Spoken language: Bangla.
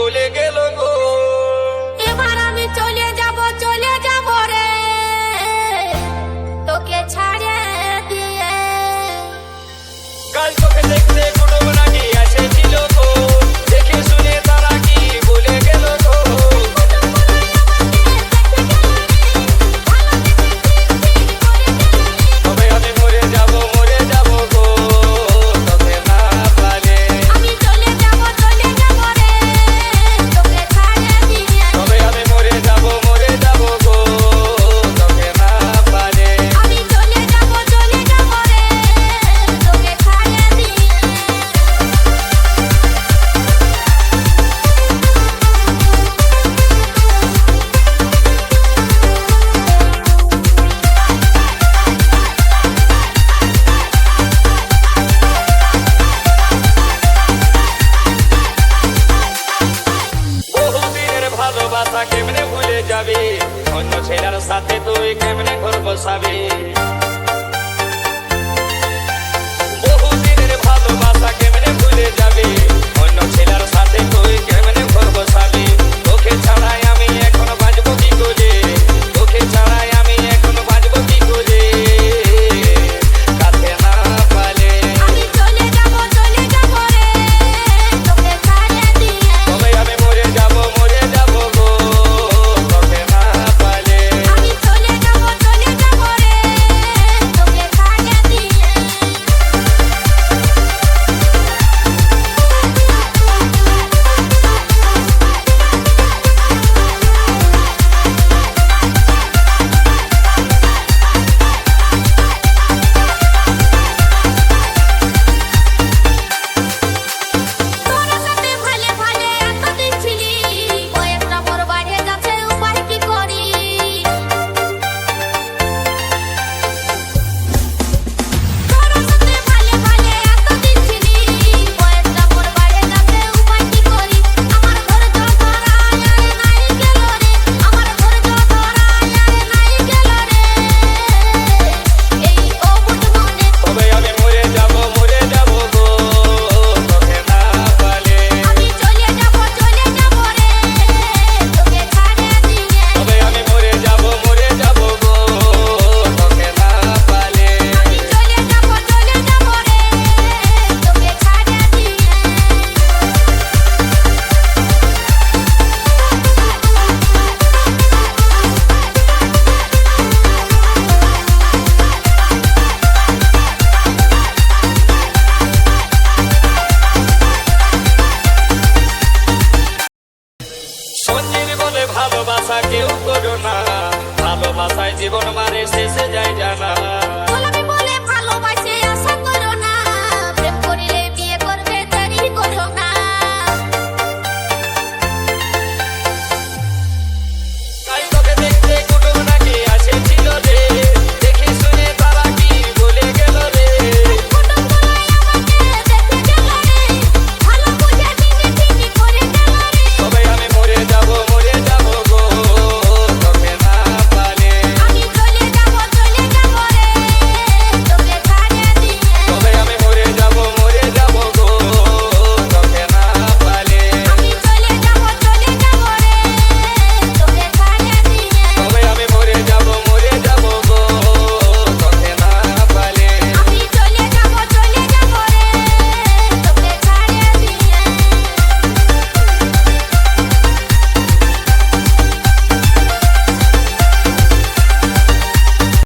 বলে গেল গো। এবার আমি চলে যাব রে তোকে ছাড়ে দিয়ে। কাল তোকে দেখতে কুটুম নাকি এসেছিল গো, দেখে শুনে তারা কি বলে গেল গো। তবে আমি মরে যাব গো, তোকে না পারে। আমি চলে যাব রে তোকে ছাড়ে দিয়ে। তবে আমি মরে যাব গো, তোকে না পারে। আমি চলে যাব রে তোকে ছাড়ে দিয়ে। বহুদিনের ভালোবাসা কেমনে ভুলে যাবে, অন্য ছেলের সাথে তুই কেমনে ঘর বসাবি। বহুদিনের ভালোবাসা কেমনে ভুলে যাবে, অন্য ছেলের সাথে তুই কেমনে ঘর বসাবি। তোকে ছাড়াই আমি এখন বাঁচবো কি করে, তোকে ছাড়াই আমি এখন বাঁচবো কি করে, কাছে না পালে। আমি চলে যাব রে তোকে ছাড়ে দিয়ে। তবে আমি মরে যাব গো, তোকে না পালে। আমি চলে যাব রে তোকে ছাড়ে দিয়ে। তোরা সাথে ভালে ভালে এতদিন ছিলি, কয়েকটা মোর বাইরে যাচ্ছে উপায় কি করি। তোরা সাথে ভালে ভালে এতদিন ছিলি, কয়েকটা মোর বাইরে যাচ্ছে উপায় কি করি। আমার ঘর ধরায় নাই গেল রে, আমার ঘর ধরায় নাই গেল রে, এই অবুঝ মনে। তবে আমি মরে যাব গো, তোকে না পালে। আমি চলে যাব রে তোকে ছাড়ে দিয়ে। তবে আমি মরে যাব গো, তোকে না পালে। আমি চলে যাব রে তোকে ছাড়ে দিয়ে। সঞ্জির বলে ভালোবাসা কেউ করো না, ভালোবাসায় জীবন মারে শেষে যায় জানা।